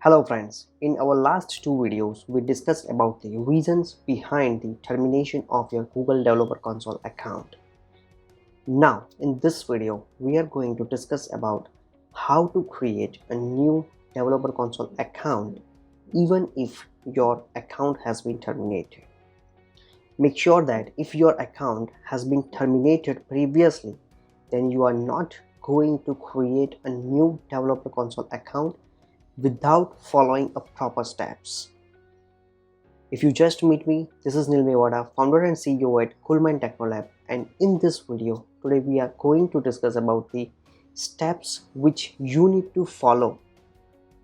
Hello friends, in our last two videos we discussed about the reasons behind the termination of your Google Developer Console account. Now in this video we are going to discuss about how to create a new Developer Console account even if your account has been terminated. Make sure that if your account has been terminated previously, then you are not going to create a new Developer Console account without following a proper steps. If you just meet me, this is 𝗚𝗢𝗢𝗚𝗟𝗘, founder and CEO at 𝗚𝗢𝗢𝗢𝗚 𝗍, and in this video today we are going to discuss about the steps which you need to follow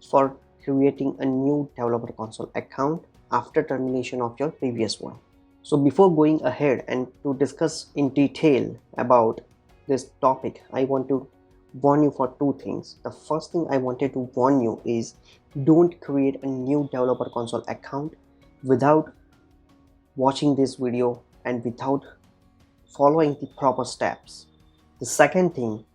for creating a new Developer Console account after termination of your previous one. So before going ahead and to discuss in detail about this topic, I want to warn you for two things. The first thing I wanted to warn you is don't create a new Developer Console account without watching this video and without following the proper steps. The second thing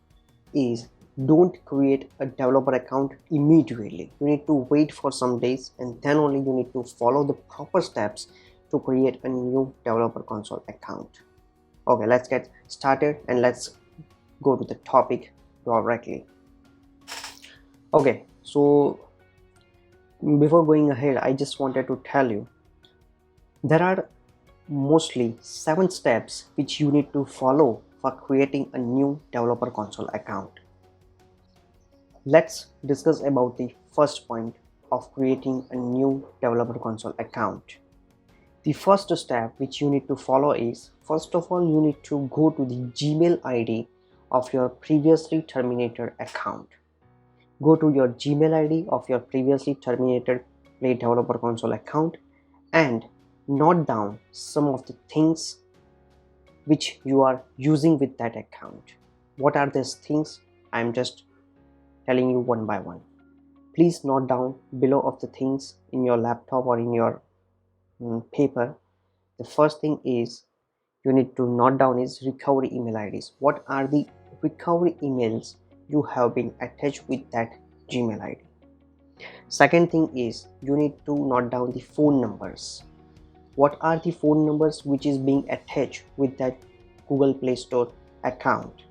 is don't create a developer account immediately. You need to wait for some days and then only you need to follow the proper steps to create a new Developer Console account. Okay, let's get started and let's go to the topic directly. Okay, so before going ahead, I just wanted to tell you there are mostly 7 steps which you need to follow for creating a new Developer Console account. Let's discuss about the first point of creating a new Developer Console account. The first step which you need to follow is, first of all, you need to go to the Gmail ID of your previously terminated account. Go to your Gmail ID of your previously terminated Play Developer Console account and note down some of the things which you are using with that account. What are these things? I am just telling you one by one. Please note down below of the things in your laptop or in your paper. The first thing is you need to note down is recovery email IDs. What are the recovery emails you have been attached with that Gmail ID? Second thing is you need to note down the phone numbers. What are the phone numbers which is being attached with that Google Play Store account?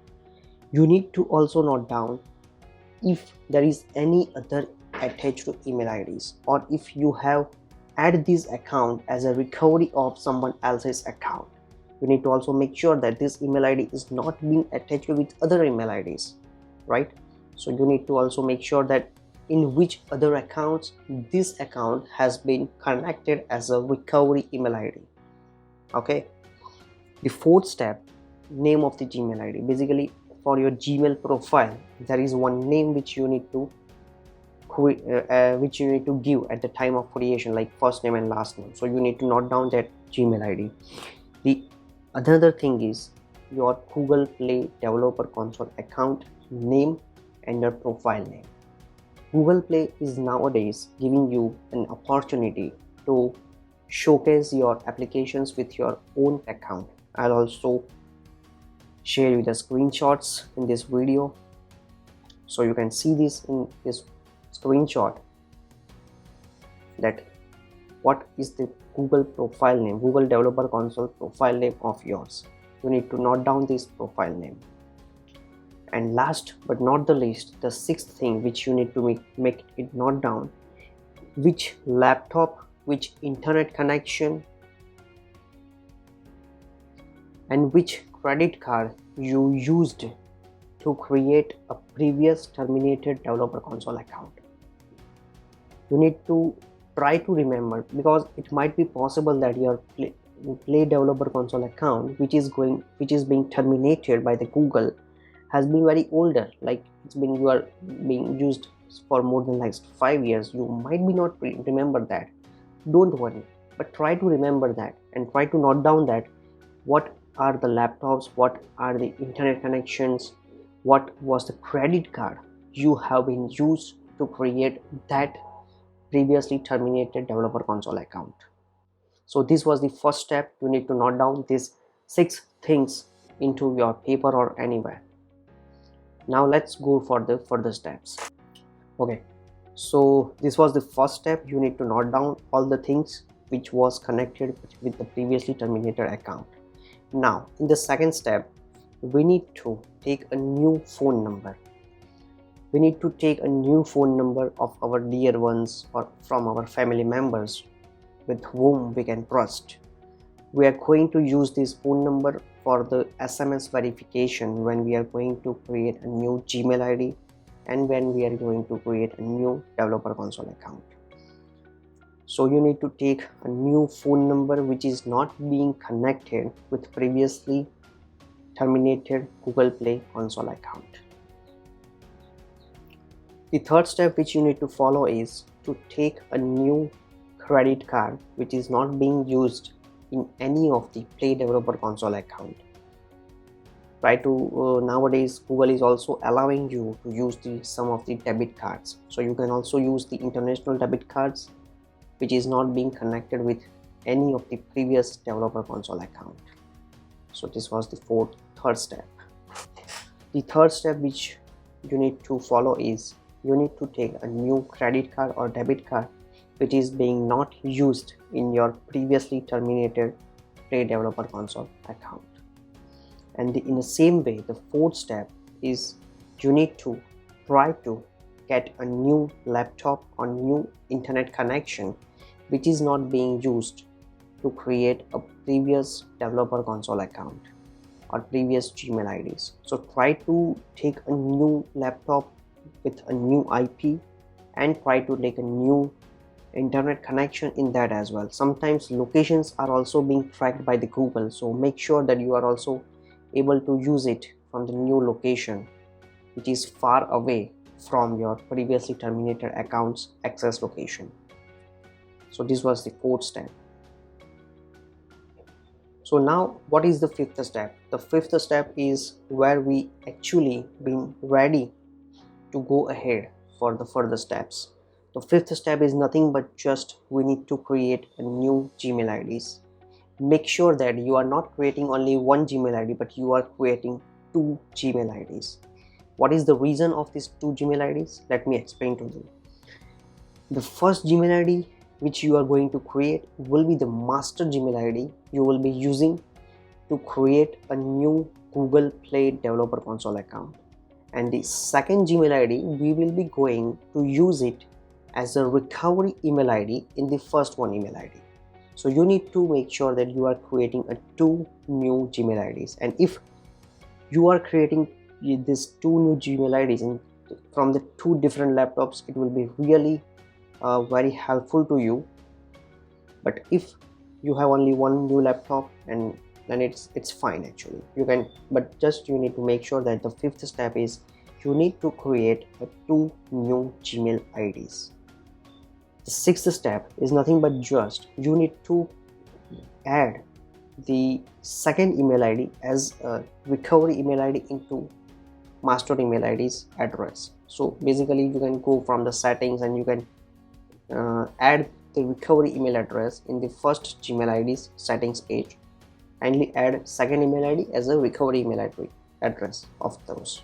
You need to also note down if there is any other attached to email IDs, or if you have added this account as a recovery of someone else's account. You need to also make sure that this email ID is not being attached with other email IDs, right? So you need to also make sure that in which other accounts this account has been connected as a recovery email ID. Okay. The fourth step, name of the Gmail ID. Basically, for your Gmail profile, there is one name which you need to give at the time of creation, like first name and last name. So you need to note down that Gmail ID. The another thing is your Google Play Developer Console account name and your profile name. Google Play is nowadays giving you an opportunity to showcase your applications with your own account. I'll also share you the screenshots in this video so you can see this in this screenshot, that what is the Google profile name, Google Developer Console profile name of yours. You need to note down this profile name. And last but not the least, the sixth thing which you need to make it note down, which laptop, which internet connection and which credit card you used to create a previous terminated Developer Console account. You need to try to remember, because it might be possible that your Play Developer Console account which is being terminated by the Google has been very older, like you are being used for more than like 5 years. You might be not remember that. Don't worry, but try to remember that and try to note down that what are the laptops, what are the internet connections, what was the credit card you have been used to create that previously terminated Developer Console account. So this was the first step. You need to note down these 6 things into your paper or anywhere. Now let's go for the further steps. Okay, So this was the first step. You need to note down all the things which was connected with the previously terminated account. Now in the second step, we need to take a new phone number. We need to take a new phone number of our dear ones or from our family members with whom we can trust. We are going to use this phone number for the SMS verification when we are going to create a new Gmail ID and when we are going to create a new developer console account. So you need to take a new phone number which is not being connected with previously terminated Google Play console account. The third step which you need to follow is to take a new credit card which is not being used in any of the Play developer console account. Try to nowadays Google is also allowing you to use some of the debit cards, so you can also use the international debit cards which is not being connected with any of the previous developer console account. So this was the third step. The third step which you need to follow is you need to take a new credit card or debit card which is being not used in your previously terminated Play developer console account. And in the same way, the fourth step is you need to try to get a new laptop or new internet connection which is not being used to create a previous developer console account or previous Gmail IDs. So try to take a new laptop with a new IP and try to take a new internet connection in that as well. Sometimes locations are also being tracked by the Google, so make sure that you are also able to use it from the new location which is far away from your previously terminated account's access location. So this was the fourth step. So now what is the fifth step? The fifth step is where we actually been ready to go ahead for the further steps. The fifth step is nothing but just we need to create a new Gmail IDs. Make sure that you are not creating only one Gmail ID but you are creating two Gmail IDs. What is the reason of these two Gmail IDs? Let me explain to you. The first Gmail ID which you are going to create will be the master Gmail ID you will be using to create a new Google Play developer console account. And the second Gmail ID we will be going to use it as a recovery email ID in the first one email ID. So you need to make sure that you are creating two new Gmail IDs, and if you are creating these two new Gmail IDs from the two different laptops, it will be really very helpful to you. But if you have only one new laptop, and then it's fine actually, you can, but just you need to make sure that the fifth step is you need to create two new Gmail IDs. The sixth step is nothing but just you need to add the second email ID as a recovery email ID into master email ID's address. So basically you can go from the settings and you can add the recovery email address in the first Gmail ID's settings page, and add second email ID as a recovery email address of those.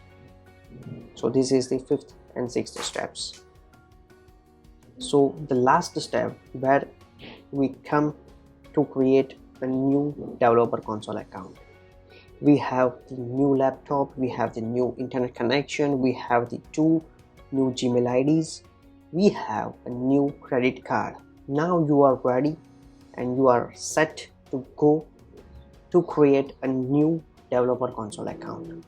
So this is the fifth and sixth steps. So the last step where we come to create a new developer console account. We have the new laptop, we have the new internet connection, we have the two new Gmail IDs, we have a new credit card. Now you are ready and you are set to go to create a new developer console account.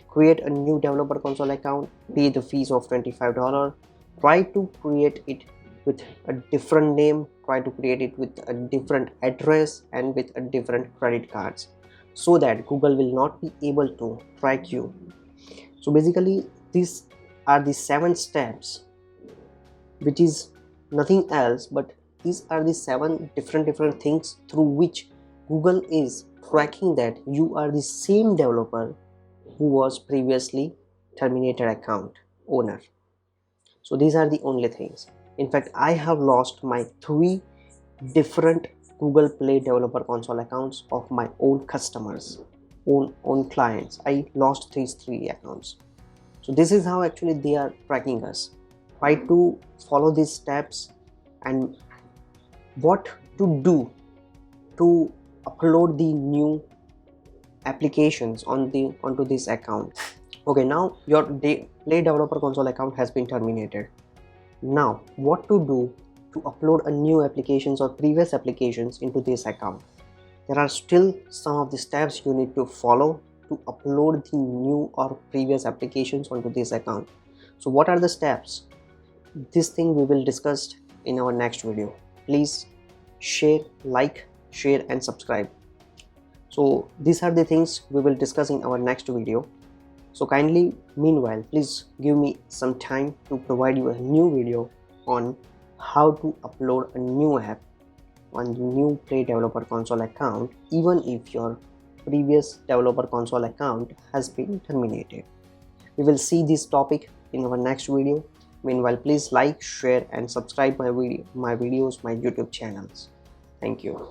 Create a new developer console account, pay the fees of $25, try to create it with a different name, try to create it with a different address and with a different credit cards, so that Google will not be able to track you. So basically these are the 7 steps, which is nothing else but these are the 7 different things through which Google is tracking that you are the same developer who was previously terminated account owner. So these are the only things. In fact, I have lost my 3 different Google Play developer console accounts of my own customers, own clients. I lost these 3 accounts. So this is how actually they are tracking us. Try to follow these steps and what to do to upload the new applications onto this account. Okay, now your Play Developer Console account has been terminated. Now what to do to upload a new applications or previous applications into this account? There are still some of the steps you need to follow to upload the new or previous applications onto this account. So what are the steps? This thing we will discuss in our next video. Please share, like, share and subscribe. So these are the things we will discuss in our next video. So kindly, meanwhile, please give me some time to provide you a new video on how to upload a new app on the new Play Developer Console account, even if your previous Developer Console account has been terminated. We will see this topic in our next video. Meanwhile, please like, share and subscribe my videos, my YouTube channels. Thank you.